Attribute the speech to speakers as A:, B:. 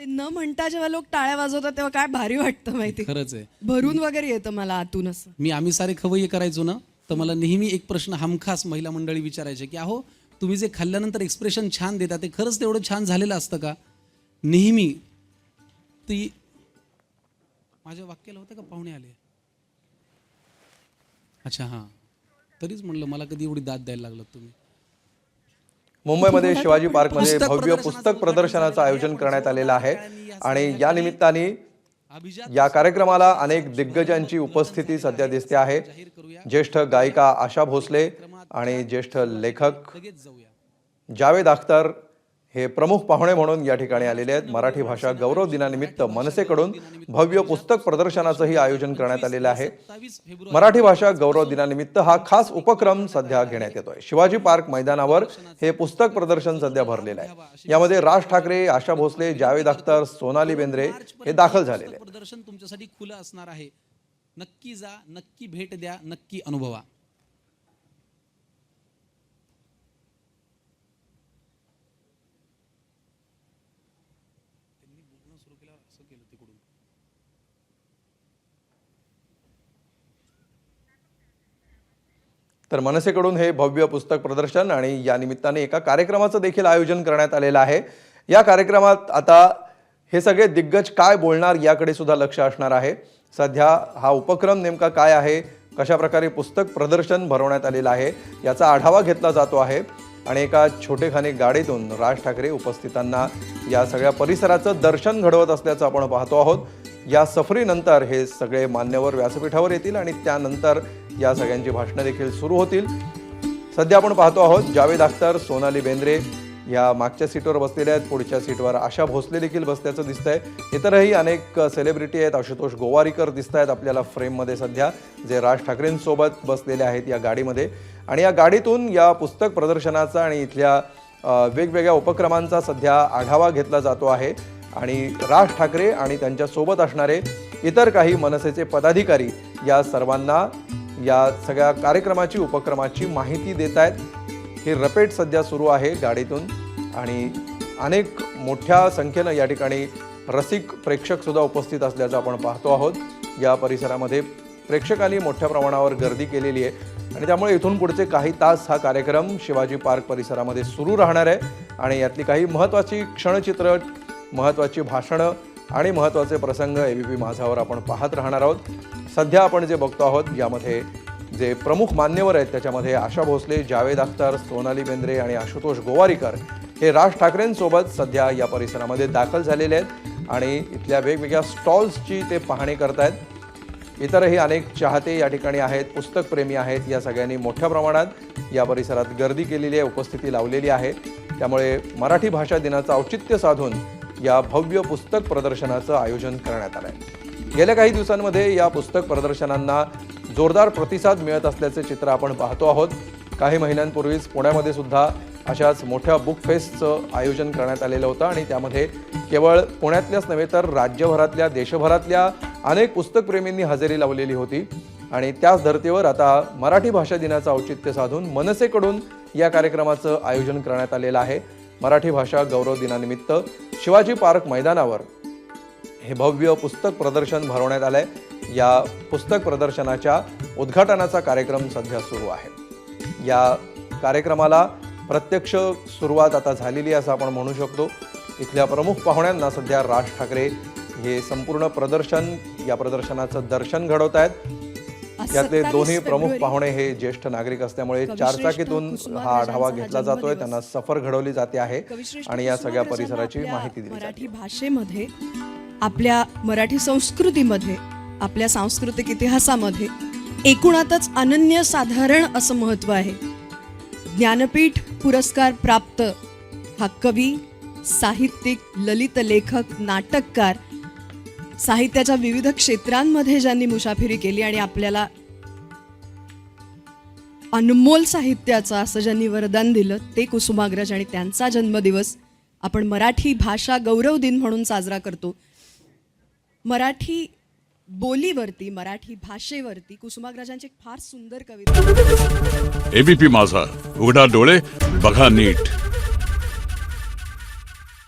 A: न म्हणता जेव्हा लोक टाळ्या वाजवतात तेव्हा काय भारी वाटतं माहिती.
B: खरंच आहे.
A: भरून वगैरे येतं मला आतून असं.
B: मी आम्ही सारे खवय्ये करायचो ना, तर मला नेहमी एक प्रश्न हमखास महिला मंडळी विचारायचे की अहो तुम्ही जे खाल्ल्यानंतर एक्सप्रेशन छान देता ते खरंच तेवढं छान झालेलं असतं का. नेहमी ती माझ्या वाक्याला होतं का पाहुणे आले. अच्छा हां, तरीच म्हणलं मला कधी एवढी दाद द्यायला लागलात तुम्ही.
C: मुंबईमध्ये शिवाजी पार्कमध्ये भव्य पुस्तक प्रदर्शनाचं आयोजन करण्यात आलेलं आहे आणि या निमित्ताने या कार्यक्रमाला अनेक दिग्गजांची उपस्थिती सध्या दिसते आहे. ज्येष्ठ गायिका आशा भोसले आणि ज्येष्ठ लेखक जावेद अख्तर हे प्रमुख पाहुणे म्हणून या ठिकाणी आलेले आहेत. मराठी भाषा गौरव दिनानिमित्त मनसेकडून भव्य पुस्तक प्रदर्शनाचंही आयोजन करण्यात आलेलं आहे. मराठी भाषा गौरव दिनानिमित्त हा खास उपक्रम सध्या घेण्यात येतोय. शिवाजी पार्क मैदानावर हे पुस्तक प्रदर्शन सध्या भरलेलं आहे. यामध्ये राज ठाकरे, आशा भोसले, जावेद अख्तर, सोनाली बेंद्रे हे दाखल झालेले आहेत.
B: प्रदर्शन तुमच्यासाठी खुलं असणार आहे. नक्की जा, नक्की भेट द्या, नक्की अनुभवा.
C: तर मनसेकडून हे भव्य पुस्तक प्रदर्शन आणि या निमित्ताने एका कार्यक्रमाचं देखील आयोजन करण्यात आलेलं आहे. या कार्यक्रमात आता हे सगळे दिग्गज काय बोलणार याकडे सुद्धा लक्ष असणार आहे. सध्या हा उपक्रम नेमका काय आहे, कशा प्रकारे पुस्तक प्रदर्शन भरवण्यात आलेलं आहे याचा आढावा घेतला जातो आहे आणि एका छोटेखानी गाडीतून राज ठाकरे उपस्थितांना या सगळ्या परिसराचं दर्शन घडवत असल्याचं आपण पाहतो आहोत. या सफरीनंतर हे सगळे मान्यवर व्यासपीठावर येतील आणि त्यानंतर या सगळ्यांची भाषणं देखील सुरू होतील. सध्या आपण पाहतो आहोत जावेद अख्तर, सोनाली बेंद्रे या मागच्या सीटवर बसलेल्या आहेत. पुढच्या सीटवर आशा भोसले देखील बसल्याचं दिसतंय. इतरही अनेक सेलिब्रिटी आहेत. आशुतोष गोवारीकर दिसत आहेत आपल्याला फ्रेममध्ये सध्या, जे राज ठाकरेंसोबत बसलेले आहेत या गाडीमध्ये. आणि या गाडीतून या पुस्तक प्रदर्शनाचा आणि इथल्या वेगवेगळ्या उपक्रमांचा सध्या आढावा घेतला जातो आहे आणि राज ठाकरे आणि त्यांच्यासोबत असणारे इतर काही मनसेचे पदाधिकारी या सर्वांना या सगळ्या कार्यक्रमाची उपक्रमाची माहिती देत आहेत. ही रपेट सध्या सुरू आहे गाडीतून आणि अनेक मोठ्या संख्येनं या ठिकाणी रसिक प्रेक्षक सुद्धा उपस्थित असल्याचं आपण पाहतो आहोत. या परिसरामध्ये प्रेक्षकांनी मोठ्या प्रमाणावर गर्दी केलेली आहे आणि त्यामुळे इथून पुढचे काही तास हा कार्यक्रम शिवाजी पार्क परिसरामध्ये सुरू राहणार आहे आणि यातली काही महत्त्वाची क्षणचित्र, महत्त्वाची भाषणं आणि महत्त्वाचे प्रसंग एबीपी माझावर आपण पाहत राहणार आहोत. सध्या आपण जे बघतो आहोत यामध्ये जे प्रमुख मान्यवर आहेत त्याच्यामध्ये आशा भोसले, जावेद अख्तर, सोनाली बेंद्रे आणि आशुतोष गोवारीकर हे राज ठाकरेंसोबत सध्या या परिसरामध्ये दाखल झालेले आहेत आणि इथल्या वेगवेगळ्या स्टॉल्सची ते पाहणी करतायत. इतरही अनेक चाहते या ठिकाणी आहेत, पुस्तकप्रेमी आहेत. या सगळ्यांनी मोठ्या प्रमाणात या परिसरात गर्दी केलेली आहे, उपस्थिती लावलेली आहे. त्यामुळे मराठी भाषा दिनाचं औचित्य साधून या भव्य पुस्तक प्रदर्शनाचं आयोजन करण्यात आलं आहे. गेल्या काही दिवसांमध्ये या पुस्तक प्रदर्शनांना जोरदार प्रतिसाद मिळत असल्याचे चित्र आपण पाहतो आहोत. काही महिन्यांपूर्वीच पुण्यामध्ये सुद्धा अशाच मोठ्या बुक फेस्टचं आयोजन करण्यात आलेलं होतं आणि त्यामध्ये केवळ पुण्यातल्याच नव्हे तर राज्यभरातल्या, देशभरातल्या अनेक पुस्तकप्रेमींनी हजेरी लावलेली होती. आणि त्याच धर्तीवर आता मराठी भाषा दिनाचं औचित्य साधून मनसेकडून या कार्यक्रमाचं आयोजन करण्यात आलेलं आहे. मराठी भाषा गौरव दिनानिमित्त शिवाजी पार्क मैदानावर हे भव्य पुस्तक प्रदर्शन भरवण्यात आलंय. या पुस्तक प्रदर्शनाच्या उद्घाटनाचा कार्यक्रम सध्या सुरू आहे. या कार्यक्रमाला प्रत्यक्ष सुरुवात आता झालेली असं आपण म्हणू शकतो. इथल्या प्रमुख पाहुण्यांना सध्या राज ठाकरे हे संपूर्ण प्रदर्शन, या प्रदर्शनाचं दर्शन घडवत आहेत. यातले दोन्ही प्रमुख पाहुणे हे ज्येष्ठ नागरिक असल्यामुळे चारचाकीतून हा आढावा घेतला जातोय. त्यांना सफर घडवली जाते आहे आणि या सगळ्या परिसराची माहिती दिली जाते.
A: मराठी भाषेमध्ये, आपल्या मराठी संस्कृतीमध्ये, आपल्या सांस्कृतिक इतिहासामध्ये एकूणातच अनन्यसाधारण असं महत्त्व आहे. ज्ञानपीठ पुरस्कार प्राप्त हा कवी, साहित्यिक, ललित लेखक, नाटककार, साहित्याच्या विविध क्षेत्रांमध्ये ज्यांनी मुसाफिरी केली आणि आपल्याला अनमोल साहित्याचं असं ज्यांनी वरदान दिलं ते कुसुमाग्रज आणि त्यांचा जन्मदिवस आपण मराठी भाषा गौरव दिन म्हणून साजरा करतो. मराठी बोलीवरती, मराठी भाषेवरती कुसुमाग्रजांची एक फार सुंदर कविता.
D: एबीपी माझा, उघडा डोळे बघा नीट.